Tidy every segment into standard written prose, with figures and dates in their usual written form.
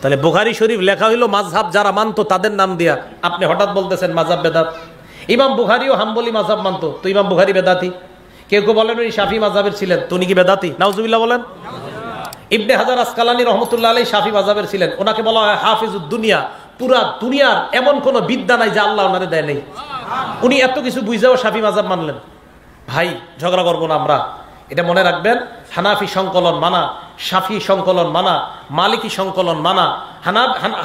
তাহলে বুখারী শরীফ লেখা হইলো মাযহাব যারা মানতো তাদের নাম দিয়া, আপনি হঠাৎ বলতেছেন মাযহাব বেদাত। ইমাম বুখারীও হাম্বলি মাযহাব মানতো, তো ইমাম বুখারী বেদাতি। কেউ কেউ বলেন উনি শাফি মাযহাবের ছিলেন, তো উনি কি বেদাতি? নাউজুবিল্লাহ বলেন। ইবনে হাজার আসকালানী রহমতুল্লাহ আলাইহি শাফি মাযহাবের ছিলেন, ওনাকে বলা হয় হাফিজুদ দুনিয়া। পুরা দুনিয়ার এমন কোন বিদ্যা নাই যা আল্লাহ ওনারে দেয় নাই। উনি এত কিছু বুঝাও শাফি মাযহাব মানলেন। ভাই ঝগড়া করবো না আমরা, এটা মনে রাখবেন। হানাফি সংকলন মানা, শাফি সংকলন মানা, মালিকি সংকলন মানা,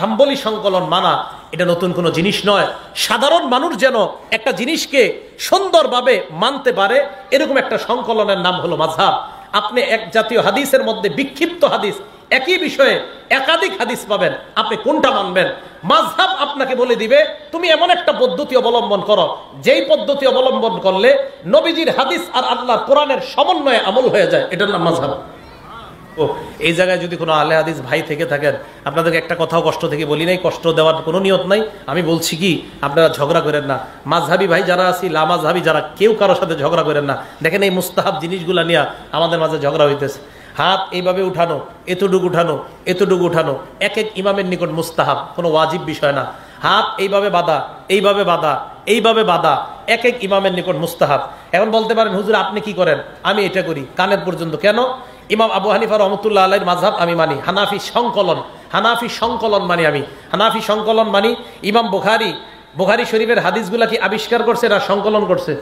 হাম্বলি সংকলন মানা, এটা নতুন কোনো জিনিস নয়। সাধারণ মানুষ যেন একটা জিনিসকে সুন্দরভাবে মানতে পারে, এরকম একটা সংকলনের নাম হলো মাযহাব। আপনি এক জাতীয় হাদিসের মধ্যে বিক্ষিপ্ত হাদিস, একই বিষয়ে একাধিক হাদিস পাবেন, আপনি কোনটা মানবেন? মাযহাব আপনাকে বলে দিবে তুমি এমন একটা পদ্ধতি অবলম্বন করো, যেই পদ্ধতি অবলম্বন করলে নবীজির হাদিস আর আল্লাহর কোরআনের সমন্বয়ে আমল হয়ে যায়, এটার নাম মাযহাব। ও এই জায়গায় যদি কোনো আলে হাদিস ভাই থেকে থাকেন, আপনাদেরকে একটা কথাও কষ্ট থেকে বলি নাই, কষ্ট দেওয়ার কোনো নিয়ত নাই। আমি বলছি কি, আপনারা ঝগড়া করেন না। মাযহাবী ভাই যারা আছি, লামাযহাবী যারা, কেউ কারোর সাথে ঝগড়া করেন না। দেখেন এই মুস্তাহাব জিনিসগুলা নিয়ে আমাদের মাঝে ঝগড়া হইতেছে। হাত এইভাবে উঠানো, এতটুকু উঠানো, এতটুকু উঠানো, এক এক ইমামের নিকট মুস্তাহাব, কোনো ওয়াজিব বিষয় না। হাত এইভাবে বাঁধা, এইভাবে বাঁধা, এইভাবে বাঁধা, এক এক ইমামের নিকট মুস্তাহাব। এখন বলতে পারেন হুজুর আপনি কি করেন? আমি এটা করি কানের পর্যন্ত। কেন? ইমাম আবু হানিফা রহমতুল্লাহ আলাইহির মাযহাব আমি মানি, হানাফি সংকলন মানি। আমি হানাফি সংকলন মানি। ইমাম বুখারী শরীফের হাদিসগুলা কি আবিষ্কার করছে না সংকলন করছে?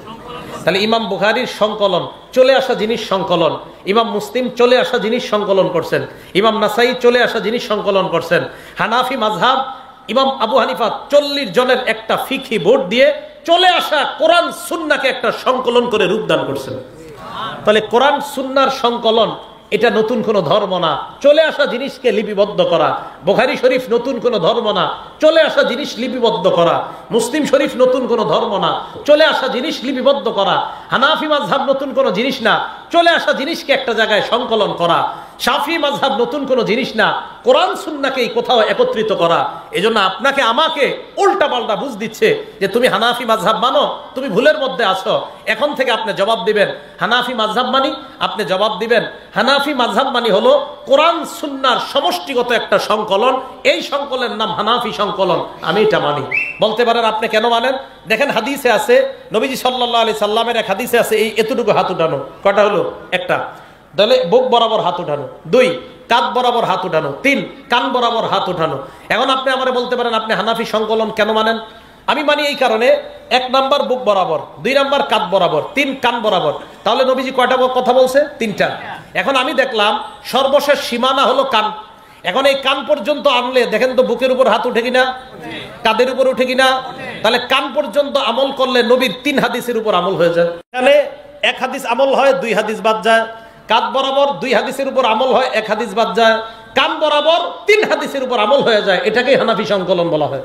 তাহলে ইমাম বুখারীর সংকলন, চলে আসা জিনিস সংকলন। ইমাম মুসলিম চলে আসা জিনিস সংকলন করছেন। ইমাম নাসাই চলে আসা জিনিস সংকলন করছেন। হানাফি মাযহাব ইমাম আবু হানিফা 40 জনের একটা ফিকহি বোর্ড দিয়ে চলে আসা কোরআন সুন্নাহকে একটা সংকলন করে রূপদান করছেন। তাহলে কোরআন সুন্নাহর সংকলন এটা নতুন কোনো ধর্ম না, চলে আসা জিনিসকে লিপিবদ্ধ করা। বুখারী শরীফ নতুন কোনো ধর্ম না, চলে আসা জিনিস লিপিবদ্ধ করা। মুসলিম শরীফ নতুন কোনো ধর্ম না, চলে আসা জিনিস লিপিবদ্ধ করা। হানাফি মাযহাব নতুন কোনো জিনিস না, চলে আসা জিনিসকে একটা জায়গায় সংকলন করা। শাফি মাযহাব নতুন কোনো জিনিস না, কোরআন সুন্নাহকেই কোথাও একত্রিত করা। এজন্য আপনাকে আমাকে উল্টা পাল্টা বুঝ দিচ্ছে যে তুমি হানাফি মাযহাব মানো, তুমি ভুলের মধ্যে আছো। এখন থেকে আপনি জবাব দিবেন হানাফি মাযহাব মানি, আপনি জবাব দিবেন হানাফি মাযহাব মানি হলো কোরআন সুন্নাহর সমষ্টিগত একটা সংকলন, এই সংকলনের নাম হানাফি সংকলন, আমি এটা মানি। বলতে পারেন আপনি কেন মানেন? দেখেন হাদিসে আছে, নবীজি সাল্লাল্লাহু আলাইহি সাল্লামের এক হাদিসে আছে এই এতটুকু হাত উঠানো। কয়টা হলো? একটা। তাহলে বুক বরাবর হাত উঠানো। 2 কাঁধ বরাবর হাত উঠানো। 3 কান বরাবর হাত উঠানো। এখন আপনি আমারে বলতে পারেন আপনি হানাফি সংকলন কেন মানেন? আমি মানি এই কারণে, 1 নাম্বার বুক বরাবর, 2 নাম্বার কাঁধ বরাবর, 3 কান বরাবর। তাহলে নবীজি কয়টা কথা বলছে? 3টা। এখন আমি দেখলাম সর্বশেষ সীমানা হলো কান। এখন এই কান পর্যন্ত আনলে দেখেন তো বুকের উপর হাত উঠে কিনা, কাঁধের উপর উঠে কিনা? তাহলে কান পর্যন্ত আমল করলে নবীর 3 হাদিসের উপর আমল হয়ে যায়। এখানে 1 হাদিস আমল হয়, 2 হাদিস বাদ যায়। কাঁধ বরাবর 2 হাদিসের উপর আমল হয়, 1 হাদিস বাদ যায়। কান বরাবর 3 হাদিসের উপর আমল হয়ে যায়। এটাকেই হানাফি সংকলন বলা হয়।